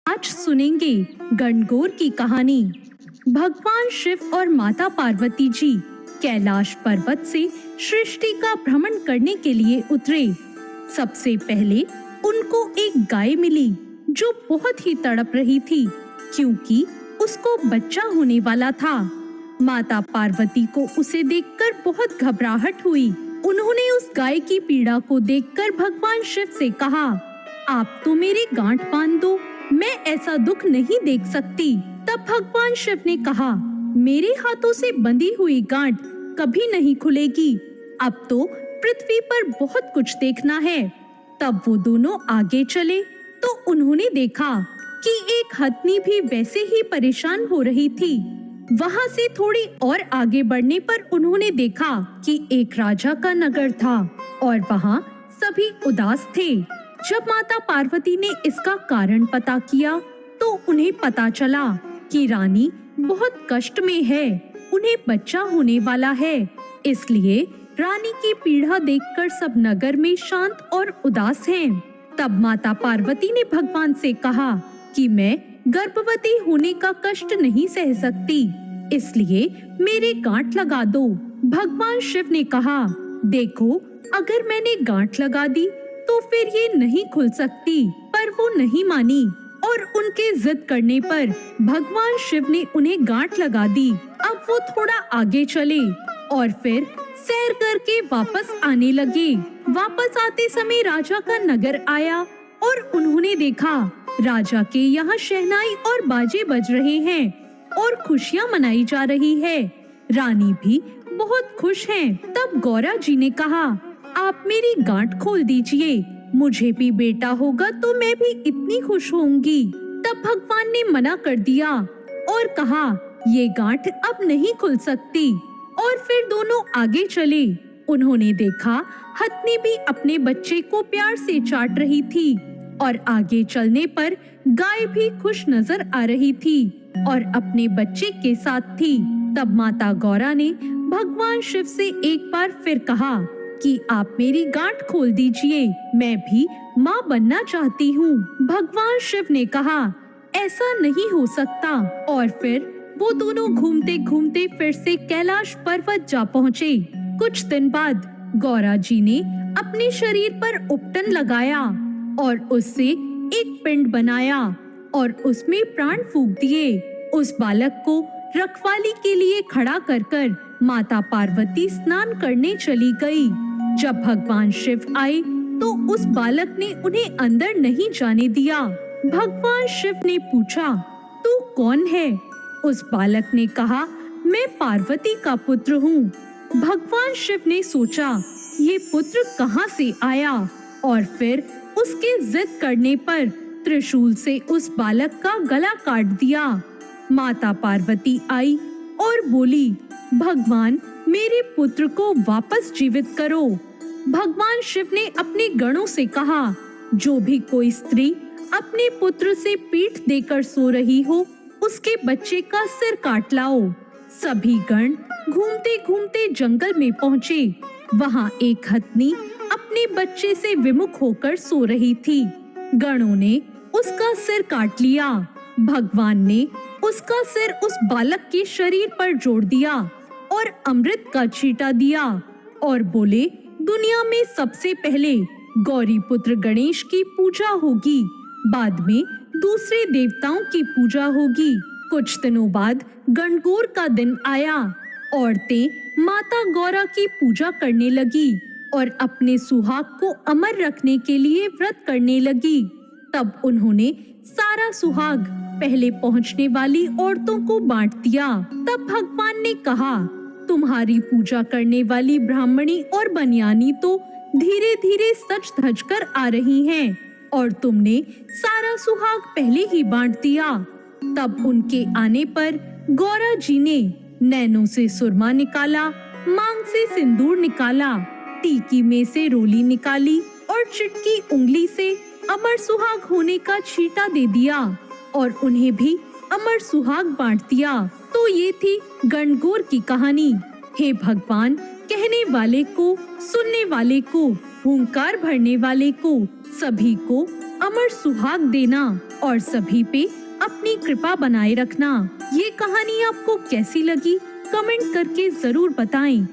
आज सुनेंगे गणगौर की कहानी। भगवान शिव और माता पार्वती जी कैलाश पर्वत से सृष्टि का भ्रमण करने के लिए उतरे। सबसे पहले उनको एक गाय मिली जो बहुत ही तड़प रही थी क्योंकि उसको बच्चा होने वाला था। माता पार्वती को उसे देखकर बहुत घबराहट हुई। उन्होंने उस गाय की पीड़ा को देखकर भगवान शिव से कहा, आप तो मेरी गांठ बांध दो, मैं ऐसा दुख नहीं देख सकती। तब भगवान शिव ने कहा, मेरे हाथों से बंधी हुई गांठ कभी नहीं खुलेगी। अब तो पृथ्वी पर बहुत कुछ देखना है। तब वो दोनों आगे चले तो उन्होंने देखा कि एक हथनी भी वैसे ही परेशान हो रही थी। वहां से थोड़ी और आगे बढ़ने पर उन्होंने देखा कि एक राजा का नगर था और वहां सभी उदास थे। जब माता पार्वती ने इसका कारण पता किया तो उन्हें पता चला कि रानी बहुत कष्ट में है, उन्हें बच्चा होने वाला है। इसलिए रानी की पीड़ा देखकर सब नगर में शांत और उदास हैं। तब माता पार्वती ने भगवान से कहा कि मैं गर्भवती होने का कष्ट नहीं सह सकती, इसलिए मेरे गांठ लगा दो। भगवान शिव ने कहा, देखो, अगर मैंने गांठ लगा दी तो फिर ये नहीं खुल सकती। पर वो नहीं मानी और उनके जिद करने पर भगवान शिव ने उन्हें गांठ लगा दी। अब वो थोड़ा आगे चले और फिर सैर करके वापस आने लगे। वापस आते समय राजा का नगर आया और उन्होंने देखा राजा के यहाँ शहनाई और बाजे बज रहे हैं और खुशियाँ मनाई जा रही है। रानी भी बहुत खुश हैं। तब गौरा जी ने कहा, आप मेरी गांठ खोल दीजिए, मुझे भी बेटा होगा तो मैं भी इतनी खुश होंगी। तब भगवान ने मना कर दिया और कहा, ये गांठ अब नहीं खुल सकती। और फिर दोनों आगे चले। उन्होंने देखा हथनी भी अपने बच्चे को प्यार से चाट रही थी और आगे चलने पर गाय भी खुश नजर आ रही थी और अपने बच्चे के साथ थी। तब माता गौरा ने भगवान शिव से एक बार फिर कहा कि आप मेरी गांठ खोल दीजिए, मैं भी माँ बनना चाहती हूँ। भगवान शिव ने कहा, ऐसा नहीं हो सकता। और फिर वो दोनों घूमते घूमते फिर से कैलाश पर्वत जा पहुँचे। कुछ दिन बाद गौरा जी ने अपने शरीर पर उपटन लगाया और उससे एक पिंड बनाया और उसमें प्राण फूंक दिए। उस बालक को रखवाली के लिए खड़ा कर माता पार्वती स्नान करने चली गई। जब भगवान शिव आए तो उस बालक ने उन्हें अंदर नहीं जाने दिया। भगवान शिव ने पूछा, तू कौन है? उस बालक ने कहा, मैं पार्वती का पुत्र हूँ। भगवान शिव ने सोचा, ये पुत्र कहाँ से आया? और फिर उसके जिद करने पर त्रिशूल से उस बालक का गला काट दिया। माता पार्वती आई और बोली, भगवान, मेरे पुत्र को वापस जीवित करो। भगवान शिव ने अपने गणों से कहा, जो भी कोई स्त्री अपने पुत्र से पीठ देकर सो रही हो, उसके बच्चे का सिर काट लाओ। सभी गण घूमते घूमते जंगल में पहुँचे। वहाँ एक हथनी अपने बच्चे से विमुख होकर सो रही थी। गणों ने उसका सिर काट लिया। भगवान ने उसका सिर उस बालक के शरीर पर जोड़ दिया और अमृत का छींटा दिया और बोले, दुनिया में सबसे पहले गौरी पुत्र गणेश की पूजा होगी, बाद में दूसरे देवताओं की पूजा होगी। कुछ दिनों बाद गणगौर का दिन आया। औरतें माता गौरा की पूजा करने लगी और अपने सुहाग को अमर रखने के लिए व्रत करने लगी। तब उन्होंने सारा सुहाग पहले पहुंचने वाली औरतों को बांट दिया। तब भगवान ने कहा, तुम्हारी पूजा करने वाली ब्राह्मणी और बनियानी तो धीरे धीरे सज धज कर आ रही हैं और तुमने सारा सुहाग पहले ही बांट दिया। तब उनके आने पर गौरा जी ने नैनों से सुरमा निकाला, मांग से सिंदूर निकाला, टीकी में से रोली निकाली और चिटकी उंगली से अमर सुहाग होने का छींटा दे दिया और उन्हें भी अमर सुहाग बांट दिया। तो ये थी गणगौर की कहानी। हे भगवान, कहने वाले को, सुनने वाले को, हुंकार भरने वाले को, सभी को अमर सुहाग देना और सभी पे अपनी कृपा बनाए रखना। ये कहानी आपको कैसी लगी कमेंट करके जरूर बताएं।